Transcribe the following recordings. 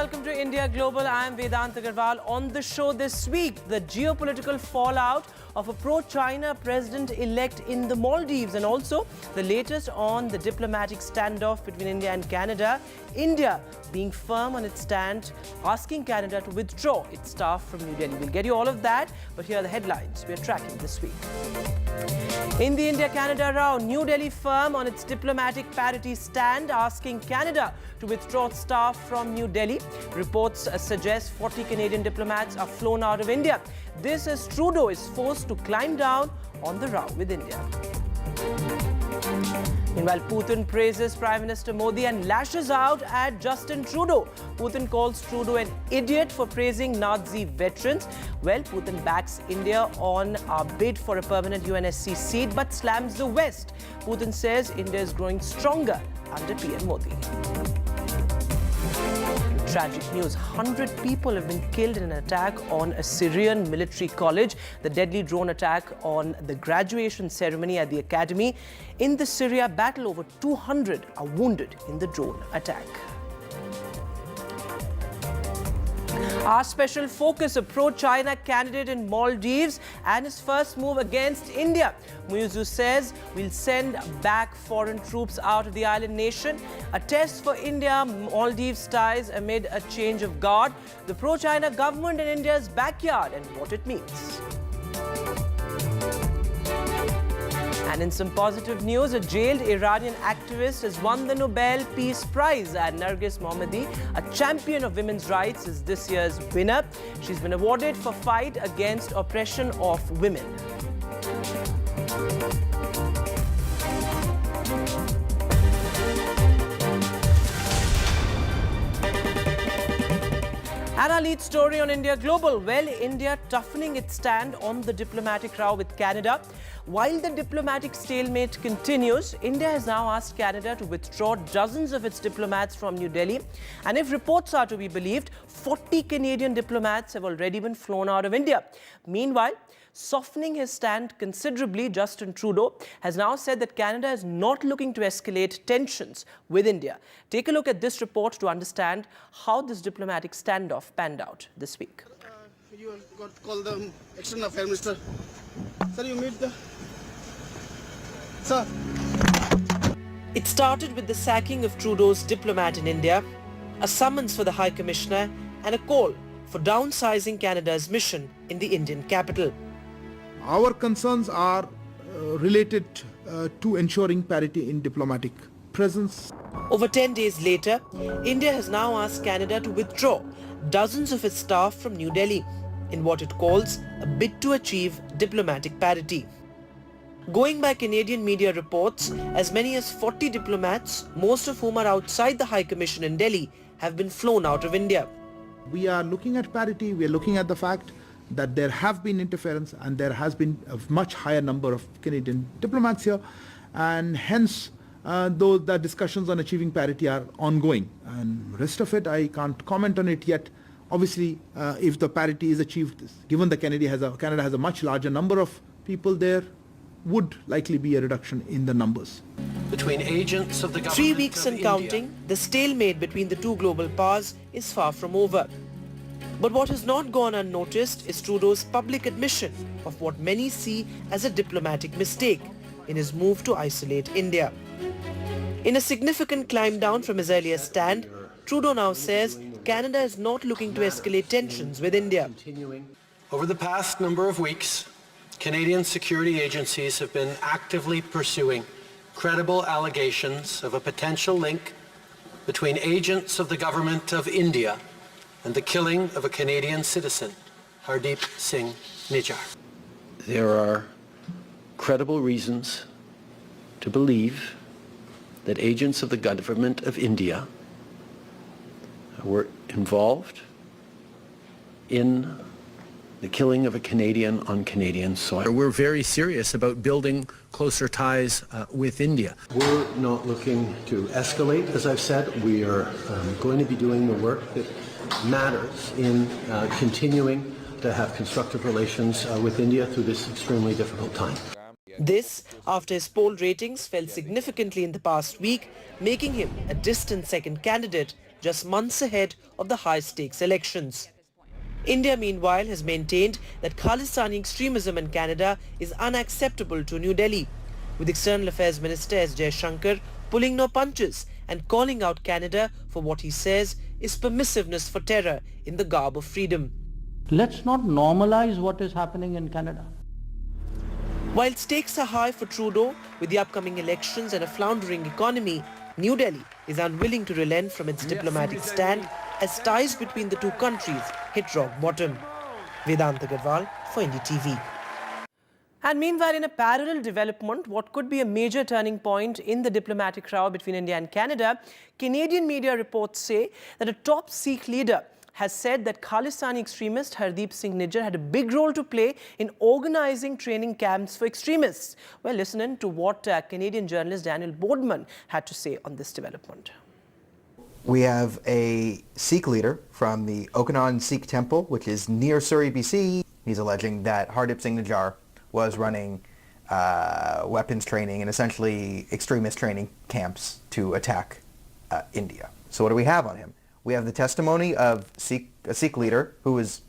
welcome to India Global. I am Vedant Agarwal. On the show this week, the geopolitical fallout of a pro-China president-elect in the Maldives, and also the latest on the diplomatic standoff between India and Canada. India being firm on its stand, asking Canada to withdraw its staff from New Delhi. We'll get you all of that, but here are the headlines we're tracking this week. In the India-Canada row, New Delhi firm on its diplomatic parity stand, asking Canada to withdraw staff from New Delhi. Reports suggest 40 Canadian diplomats are flown out of India. This as Trudeau is forced to climb down on the row with India. Meanwhile, Putin praises Prime Minister Modi and lashes out at Justin Trudeau. Putin calls Trudeau an idiot for praising Nazi veterans. Well, Putin backs India on a bid for a permanent UNSC seat but slams the West. Putin says India is growing stronger under PM Modi. Tragic news. 100 people have been killed in an attack on a Syrian military college. The deadly drone attack on the graduation ceremony at the academy. In the Syria battle, over 200 are wounded in the drone attack. Our special focus, a pro-China candidate in Maldives and his first move against India. Muizzu says we'll send back foreign troops out of the island nation. A test for India-Maldives ties amid a change of guard. The pro-China government in India's backyard and what it means. And in some positive news, a jailed Iranian activist has won the Nobel Peace Prize. And Nargis Mohammadi, a champion of women's rights, is this year's winner. She's been awarded for fight against oppression of women. And our lead story on India Global. Well, India toughening its stand on the diplomatic row with Canada. While the diplomatic stalemate continues, India has now asked Canada to withdraw dozens of its diplomats from New Delhi. And if reports are to be believed, 40 Canadian diplomats have already been flown out of India. Meanwhile, softening his stand considerably, Justin Trudeau has now said that Canada is not looking to escalate tensions with India. Take a look at this report to understand how this diplomatic standoff panned out this week. You got to call the External Affairs Minister. Sir, you meet the... Sir. It started with the sacking of Trudeau's diplomat in India, a summons for the High Commissioner, and a call for downsizing Canada's mission in the Indian capital. Our concerns are related to ensuring parity in diplomatic presence. Over 10 days later, India has now asked Canada to withdraw dozens of its staff from New Delhi in what it calls a bid to achieve diplomatic parity. Going by Canadian media reports, as many as 40 diplomats, most of whom are outside the High Commission in Delhi, have been flown out of India. We are looking at parity, we are looking at the fact that there have been interference and there has been a much higher number of Canadian diplomats here, and hence though the discussions on achieving parity are ongoing, and rest of it I can't comment on it yet. Obviously, if the parity is achieved, given that Canada has a much larger number of people there, would likely be a reduction in the numbers. Between agents of the government 3 weeks of and India. counting, the stalemate between the two global powers is far from over. But what has not gone unnoticed is Trudeau's public admission of what many see as a diplomatic mistake in his move to isolate India. In a significant climb down from his earlier stand, Trudeau now says Canada is not looking to escalate tensions with India. Over the past number of weeks, Canadian security agencies have been actively pursuing credible allegations of a potential link between agents of the government of India and the killing of a Canadian citizen, Hardeep Singh Nijjar. There are credible reasons to believe that agents of the government of India were involved in the killing of a Canadian on Canadian soil. We're very serious about building closer ties with India. We're not looking to escalate, as I've said. We are going to be doing the work that matters in continuing to have constructive relations with India through this extremely difficult time. This after his poll ratings fell significantly in the past week, making him a distant second candidate just months ahead of the high-stakes elections. India, meanwhile, has maintained that Khalistani extremism in Canada is unacceptable to New Delhi, with External Affairs Minister S. Jaishankar pulling no punches and calling out Canada for what he says is permissiveness for terror in the garb of freedom. Let's not normalize what is happening in Canada. While stakes are high for Trudeau with the upcoming elections and a floundering economy, New Delhi is unwilling to relent from its diplomatic stand as ties between the two countries hit rock bottom. Vedant Agarwal for NDTV. And meanwhile, in a parallel development, what could be a major turning point in the diplomatic row between India and Canada, Canadian media reports say that a top Sikh leader has said that Khalistani extremist Hardeep Singh Nijjar had a big role to play in organizing training camps for extremists. Well, listen in to what Canadian journalist Daniel Boardman had to say on this development. We have a Sikh leader from the Okanagan Sikh Temple, which is near Surrey, BC. He's alleging that Hardeep Singh Nijjar was running weapons training and essentially extremist training camps to attack India. So what do we have on him? We have the testimony of a Sikh leader who was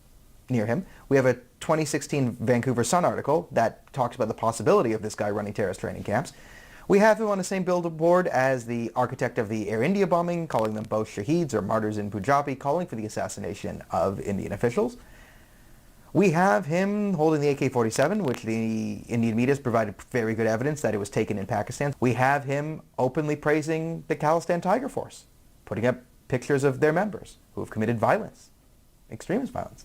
near him. We have a 2016 Vancouver Sun article that talks about the possibility of this guy running terrorist training camps. We have him on the same billboard as the architect of the Air India bombing, calling them both shaheeds or martyrs in Punjabi, calling for the assassination of Indian officials. We have him holding the AK-47, which the Indian media has provided very good evidence that it was taken in Pakistan. We have him openly praising the Khalistan Tiger Force, putting up pictures of their members who have committed violence, extremist violence.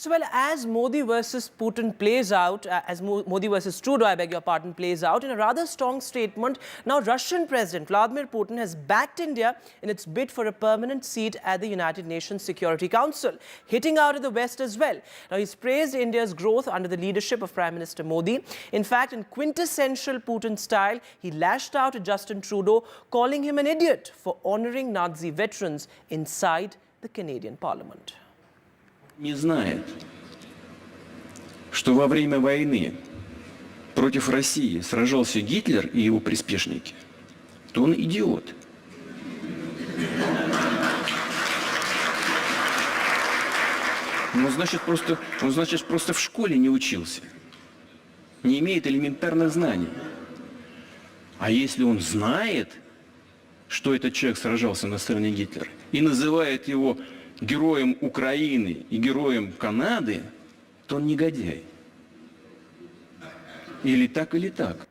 So, well, as Modi versus Putin plays out, as Modi versus Trudeau, I beg your pardon, plays out, in a rather strong statement, now Russian President Vladimir Putin has backed India in its bid for a permanent seat at the United Nations Security Council, hitting out at the West as well. Now, he's praised India's growth under the leadership of Prime Minister Modi. In fact, in quintessential Putin style, he lashed out at Justin Trudeau, calling him an idiot for honoring Nazi veterans inside the Canadian Parliament. Не знает, что во время войны против России сражался Гитлер и его приспешники, то он идиот. Он, значит, просто в школе не учился, не имеет элементарных знаний. А если он знает, что этот человек сражался на стороне Гитлера, и называет его героем Украины и героем Канады, то он негодяй. Или так, или так.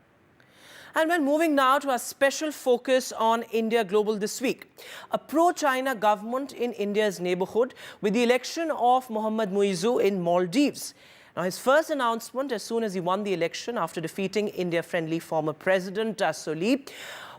And we're moving now to a special focus on India Global this week. A pro-China government in India's neighborhood with the election of Mohammad Muizzu in Maldives. Now, his first announcement as soon as he won the election after defeating India-friendly former President Solih,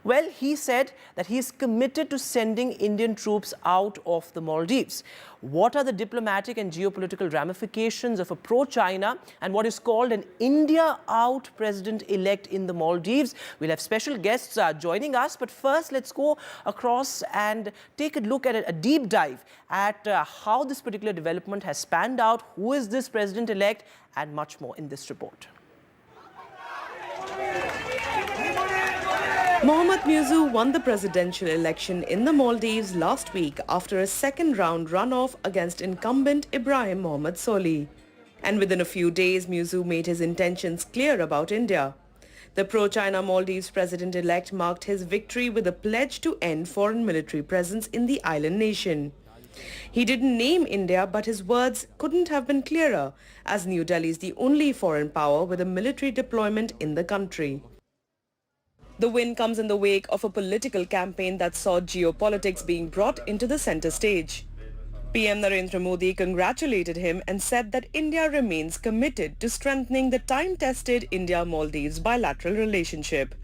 well, he said that he is committed to sending Indian troops out of the Maldives. What are the diplomatic and geopolitical ramifications of a pro-China and what is called an India-out president-elect in the Maldives? We'll have special guests joining us, but first let's go across and take a look at a deep dive at how this particular development has panned out, who is this president-elect, and much more in this report. Mohammad Muizzu won the presidential election in the Maldives last week after a second-round runoff against incumbent Ibrahim Mohamed Solih. And within a few days, Muizzu made his intentions clear about India. The pro-China Maldives president-elect marked his victory with a pledge to end foreign military presence in the island nation. He didn't name India, but his words couldn't have been clearer, as New Delhi is the only foreign power with a military deployment in the country. The win comes in the wake of a political campaign that saw geopolitics being brought into the center stage. PM Narendra Modi congratulated him and said that India remains committed to strengthening the time-tested India-Maldives bilateral relationship.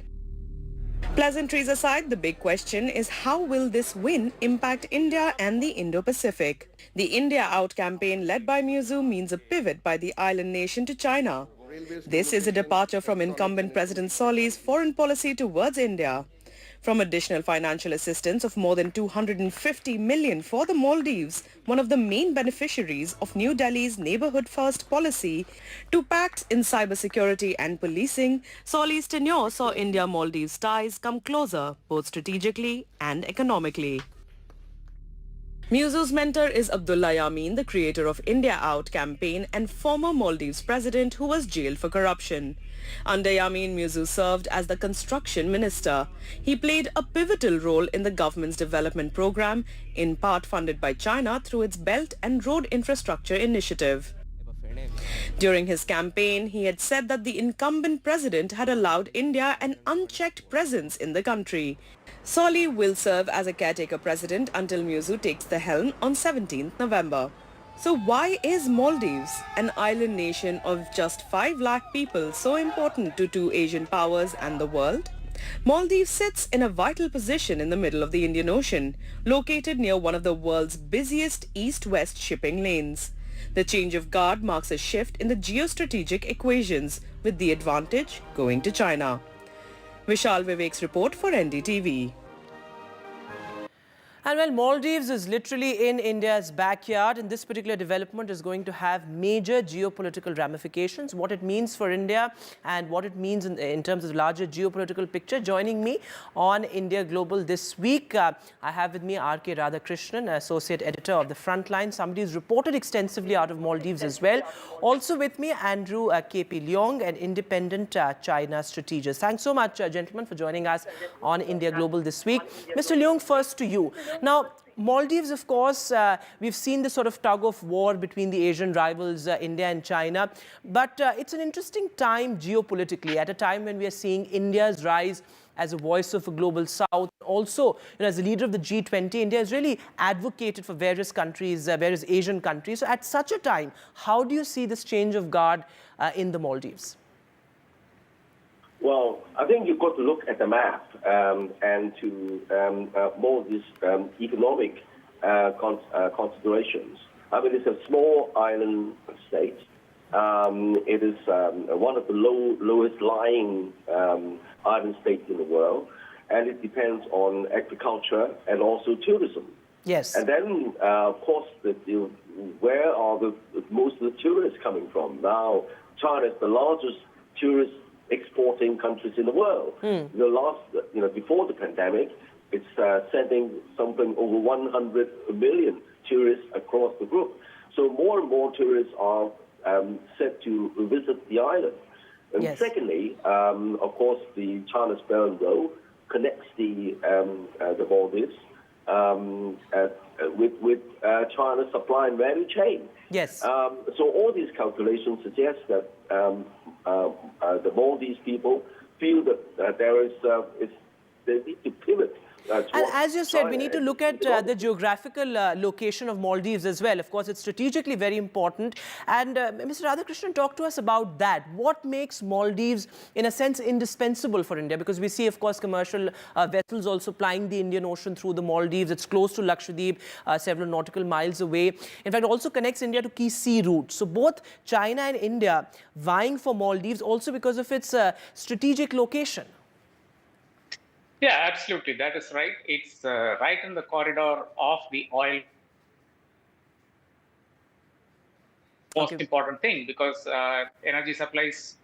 Pleasantries aside, the big question is how will this win impact India and the Indo-Pacific? The India Out campaign led by Muizzu means a pivot by the island nation to China. This is a departure from incumbent President Solih's foreign policy towards India. From additional financial assistance of more than 250 million for the Maldives, one of the main beneficiaries of New Delhi's Neighborhood First policy, to pacts in cybersecurity and policing, Solih's tenure saw India-Maldives ties come closer, both strategically and economically. Musu's mentor is Abdullah Yamin, the creator of India Out campaign and former Maldives president who was jailed for corruption. Under Yamin, Musu served as the construction minister. He played a pivotal role in the government's development program, in part funded by China through its Belt and Road Infrastructure Initiative. During his campaign, he had said that the incumbent president had allowed India an unchecked presence in the country. Solly will serve as a caretaker president until Musu takes the helm on 17th November. So why is Maldives, an island nation of just 5 lakh people, so important to two Asian powers and the world? Maldives sits in a vital position in the middle of the Indian Ocean, located near one of the world's busiest east-west shipping lanes. The change of guard marks a shift in the geostrategic equations, with the advantage going to China. Vishal Vivek's report for NDTV. And well, Maldives is literally in India's backyard, and this particular development is going to have major geopolitical ramifications, what it means for India and what it means in terms of the larger geopolitical picture. Joining me on India Global this week, I have with me R.K. Radhakrishnan, Associate Editor of The Frontline, somebody who's reported extensively out of Maldives as well. Also with me, Andrew K.P. Leong, an independent China strategist. Thanks so much, gentlemen, for joining us on India Global this week. Mr. Leong, first to you. Now, Maldives, of course, we've seen this sort of tug of war between the Asian rivals, India and China. But it's an interesting time geopolitically, at a time when we are seeing India's rise as a voice of a global south. Also, as the leader of the G20, India has really advocated for various countries, various Asian countries. So at such a time, how do you see this change of guard in the Maldives? Well, I think you've got to look at the map and to more this economic considerations. I mean, it's a small island state. It is one of the lowest lying island states in the world, and it depends on agriculture and also tourism. Yes. And then, of course, where are most of the tourists coming from? Now, China is the largest tourist exporting countries in the world. The last, before the pandemic, it's sending something over 100 million tourists across the group. So more and more tourists are set to visit the island. And yes. Secondly, of course, the China's Belt and Road connects the Maldives with China's supply and value chain. Yes. So all these calculations suggest that the Maldives people feel that they need to pivot. And as you said, we need to look at the geographical location of Maldives as well. Of course, it's strategically very important. And Mr. Radhakrishnan, talk to us about that. What makes Maldives, in a sense, indispensable for India? Because we see, of course, commercial vessels also plying the Indian Ocean through the Maldives. It's close to Lakshadweep, several nautical miles away. In fact, also connects India to key sea routes. So both China and India vying for Maldives also because of its strategic location. Yeah, absolutely. That is right. It's right in the corridor of the oil. Most important thing, because energy supplies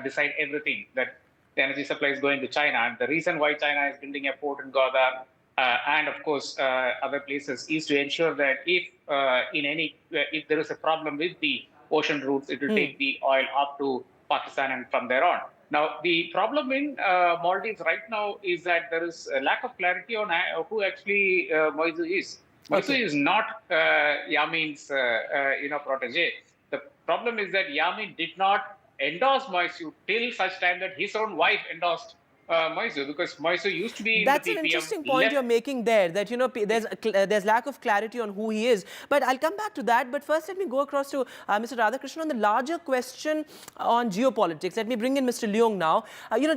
decide everything. That the energy supply is going to China, and the reason why China is building a port in Godar and of course other places is to ensure that if there is a problem with the ocean routes, it will take the oil up to Pakistan and from there on. Now, the problem in Maldives right now is that there is a lack of clarity on who actually Moizu is. Moizu is not Yamin's protege. The problem is that Yamin did not endorse Moizu till such time that his own wife endorsed Moizu, because Moizu used to be That's in the an PPM interesting point you're making there, that there's lack of clarity on who he is. But I'll come back to that. But first, let me go across to Mr. Radhakrishnan on the larger question on geopolitics. Let me bring in Mr. Leong now.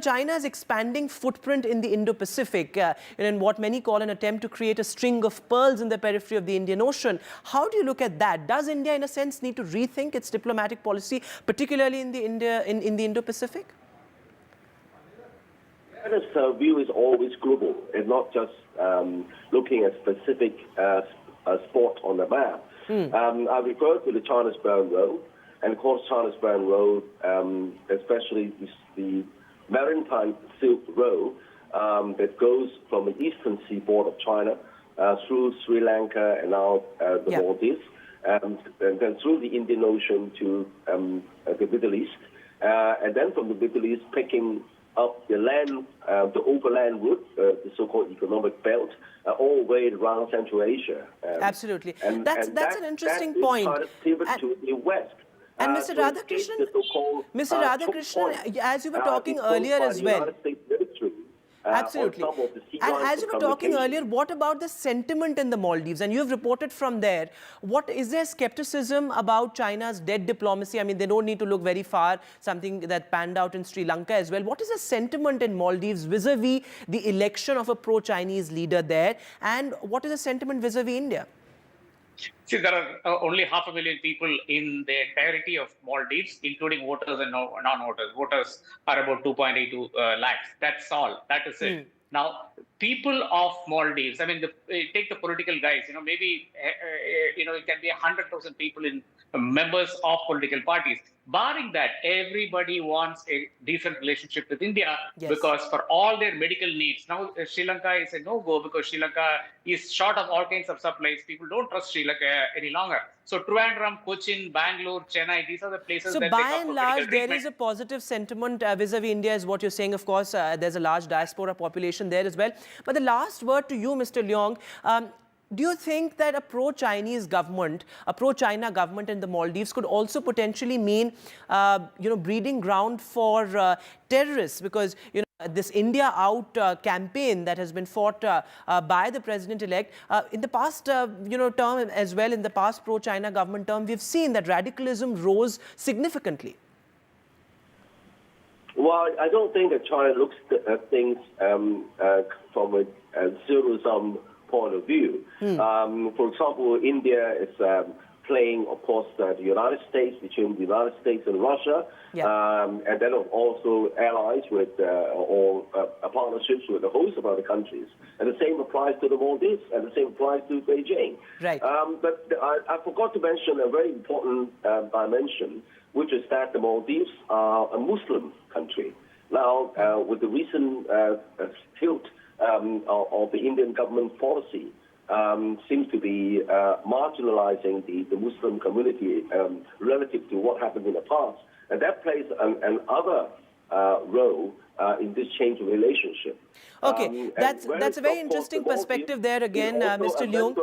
China's expanding footprint in the Indo-Pacific, in what many call an attempt to create a string of pearls in the periphery of the Indian Ocean. How do you look at that? Does India, in a sense, need to rethink its diplomatic policy, particularly in the Indo-Pacific? China's view is always global and not just looking at specific spot on the map. I refer to the China's Belt and Road, and of course China's Belt and Road, especially the maritime Silk Road that goes from the eastern seaboard of China through Sri Lanka and now the Maldives, and then through the Indian Ocean to the Middle East, and then from the Middle East picking up the land, the overland route, the so-called economic belt, all the way around Central Asia. Absolutely. That's an interesting point. Pivot to the West. And Mr. Radhakrishnan, as you were talking earlier as well. Absolutely. And as you were talking earlier, what about the sentiment in the Maldives? And you've reported from there. What is there skepticism about China's dead diplomacy? I mean, they don't need to look very far, something that panned out in Sri Lanka as well. What is the sentiment in Maldives vis-a-vis the election of a pro-Chinese leader there? And what is the sentiment vis-a-vis India? See, there are only 500,000 people in the entirety of Maldives, including voters and non-voters. Voters are about 2.82 lakhs. That's all. That is it. Now, people of Maldives, I mean, take the political guys, maybe, it can be 100,000 people in members of political parties. Barring that, everybody wants a decent relationship with India because for all their medical needs. Now, Sri Lanka is a no-go because Sri Lanka is short of all kinds of supplies. People don't trust Sri Lanka any longer. So Trivandrum, Cochin, Bangalore, Chennai, these are the places that by and large, there is a positive sentiment vis-a-vis India is what you're saying. Of course, there's a large diaspora population there as well. But the last word to you, Mr. Leong, do you think that a pro-Chinese government, a pro-China government in the Maldives could also potentially mean, breeding ground for terrorists? Because, this India Out campaign that has been fought by the president-elect in the past, term as well, in the past pro-China government term, we've seen that radicalism rose significantly. Well, I don't think that China looks at things from a zero-sum point of view. For example, India is playing, of course, the United States, between the United States and Russia, and then also allies with or partnerships with a host of other countries. And the same applies to the Maldives, and the same applies to Beijing. Right. But I forgot to mention a very important dimension, which is that the Maldives are a Muslim country. Now, with the recent tilt of the Indian government policy, seems to be marginalizing the Muslim community relative to what happened in the past. And that plays another role in this change of relationship. Okay, that's a very interesting perspective there again, Mr. Leong.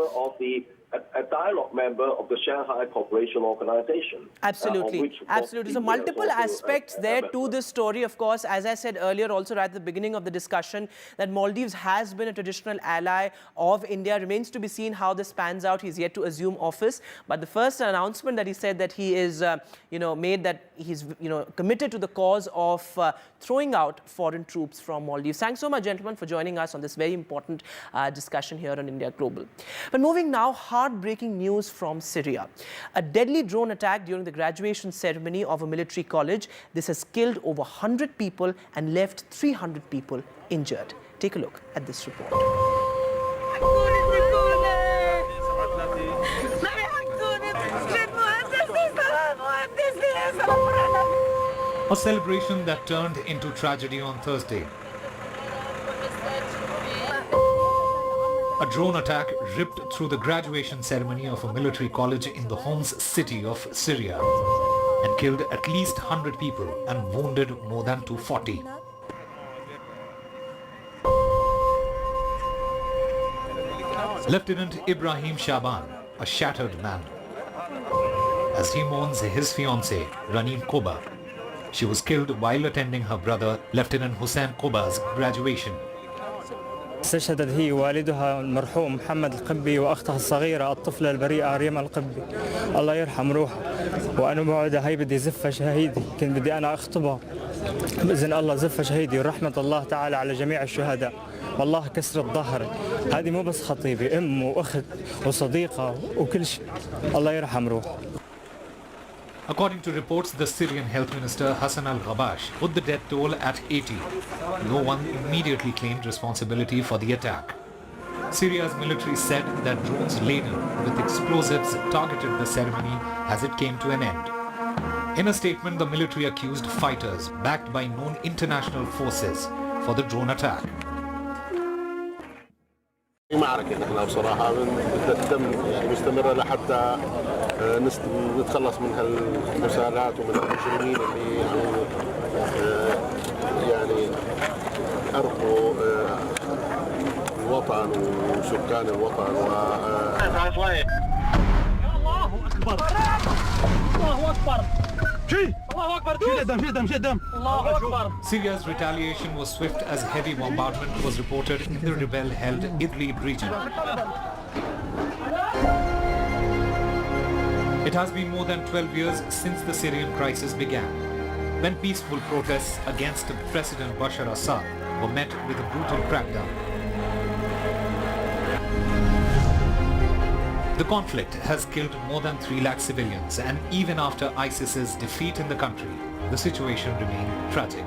A dialogue member of the Shanghai Cooperation Organization. Absolutely, absolutely. So multiple aspects there to this story. Of course, as I said earlier, also right at the beginning of the discussion, that Maldives has been a traditional ally of India. Remains to be seen how this pans out. He's yet to assume office. But the first announcement that he said that he is, made that he's, committed to the cause of throwing out foreign troops from Maldives. Thanks so much, gentlemen, for joining us on this very important discussion here on India Global. But moving now, heartbreaking news from Syria. A deadly drone attack during the graduation ceremony of a military college. This has killed over 100 people and left 300 people injured. Take a look at this report. A celebration that turned into tragedy on Thursday. A drone attack ripped through the graduation ceremony of a military college in the Homs city of Syria and killed at least 100 people and wounded more than 240. Lieutenant Ibrahim Shaban, a shattered man, as he mourns his fiancée, Raneem Koba. She was killed while attending her brother, Lieutenant Hussein Koba's graduation. استشهدت هي والدها المرحوم محمد القبي واختها الصغيره الطفله البريئه ريم القبي الله يرحم روحها وانا موعده هي بدي زفها شهيدي كنت بدي انا اخطبها باذن الله زفها شهيدي ورحمه الله تعالى على جميع الشهداء والله كسرت ظهري هذه مو بس خطيبه ام واخت وصديقه وكل شيء الله يرحم روحها. According to reports, the Syrian Health Minister Hassan al-Ghabash put the death toll at 80. No one immediately claimed responsibility for the attack. Syria's military said that drones laden with explosives targeted the ceremony as it came to an end. In a statement, the military accused fighters backed by known international forces for the drone attack. معركة نحن بصراحة تتم يعني مستمرة لحتى نتخلص من هالمساءلات ومن المجرمين اللي يعني أرقوا الوطن وسكان الوطن الله أكبر الله أكبر الله أكبر Syria's retaliation was swift as heavy bombardment was reported in the rebel-held Idlib region. It has been more than 12 years since the Syrian crisis began, when peaceful protests against President Bashar Assad were met with a brutal crackdown. The conflict has killed more than 3 lakh civilians, and even after ISIS's defeat in the country, the situation remained tragic.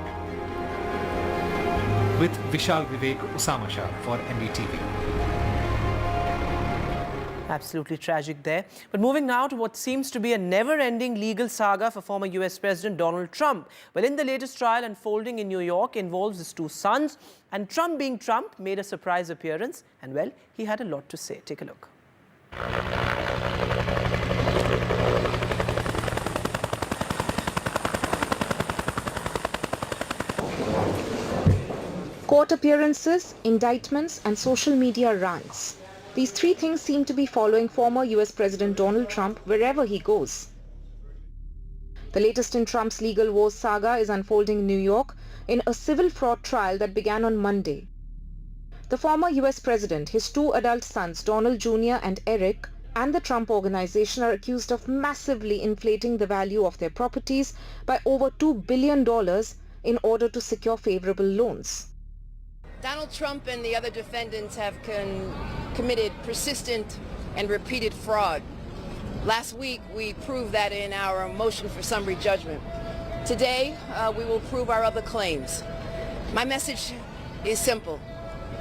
With Vishal Vivek Usama Shah for NDTV. Absolutely tragic there. But moving now to what seems to be a never-ending legal saga for former US President Donald Trump. Well, in the latest trial unfolding in New York involves his 2 sons, and Trump, being Trump, made a surprise appearance, and well, he had a lot to say. Take a look. Court appearances, indictments, and social media rants. These 3 things seem to be following former US President Donald Trump wherever he goes. The latest in Trump's legal wars saga is unfolding in New York in a civil fraud trial that began on Monday. The former US President, his 2 adult sons, Donald Jr. and Eric, and the Trump Organization are accused of massively inflating the value of their properties by over $2 billion in order to secure favorable loans. Donald Trump and the other defendants have committed persistent and repeated fraud. Last week, we proved that in our motion for summary judgment. Today, we will prove our other claims. My message is simple.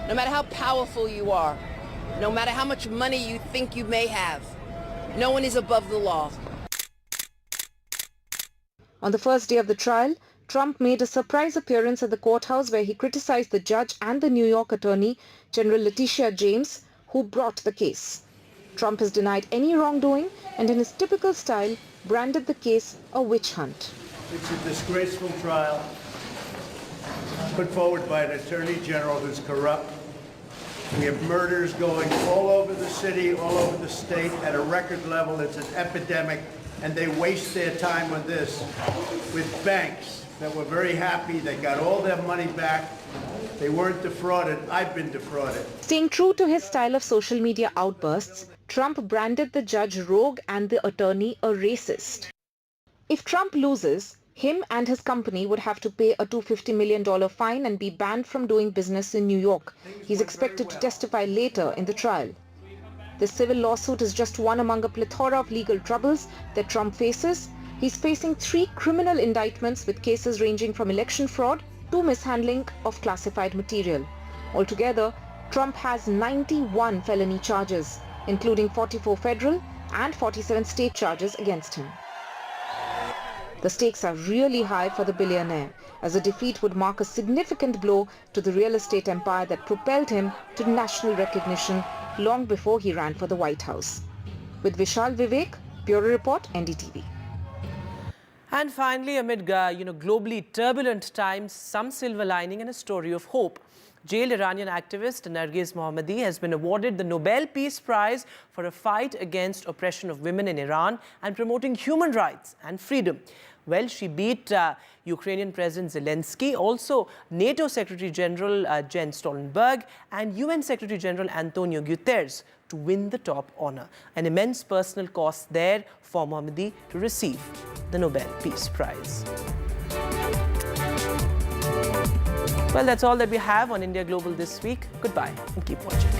No matter how powerful you are, no matter how much money you think you may have, no one is above the law. On the first day of the trial, Trump made a surprise appearance at the courthouse where he criticized the judge and the New York Attorney General Letitia James, who brought the case. Trump has denied any wrongdoing and in his typical style branded the case a witch hunt. It's a disgraceful trial put forward by an Attorney General who's corrupt. We have murders going all over the city, all over the state at a record level. It's an epidemic, and they waste their time on this with banks that were very happy. They got all their money back. They weren't defrauded. I've been defrauded. Staying true to his style of social media outbursts, Trump branded the judge rogue and the attorney a racist. If Trump loses, him and his company would have to pay a $250 million fine and be banned from doing business in New York. He's expected to testify later in the trial. This civil lawsuit is just one among a plethora of legal troubles that Trump faces. He's facing 3 criminal indictments with cases ranging from election fraud to mishandling of classified material. Altogether, Trump has 91 felony charges, including 44 federal and 47 state charges against him. The stakes are really high for the billionaire, as a defeat would mark a significant blow to the real estate empire that propelled him to national recognition long before he ran for the White House. With Vishal Vivek, Bureau Report, NDTV. And finally, amid globally turbulent times, some silver lining and a story of hope. Jailed Iranian activist Narges Mohammadi has been awarded the Nobel Peace Prize for a fight against oppression of women in Iran and promoting human rights and freedom. Well, she beat Ukrainian President Zelensky, also NATO Secretary General Jens Stoltenberg and UN Secretary General Antonio Guterres to win the top honor. An immense personal cost there for Mohammadi to receive the Nobel Peace Prize. Well, that's all that we have on India Global this week. Goodbye and keep watching.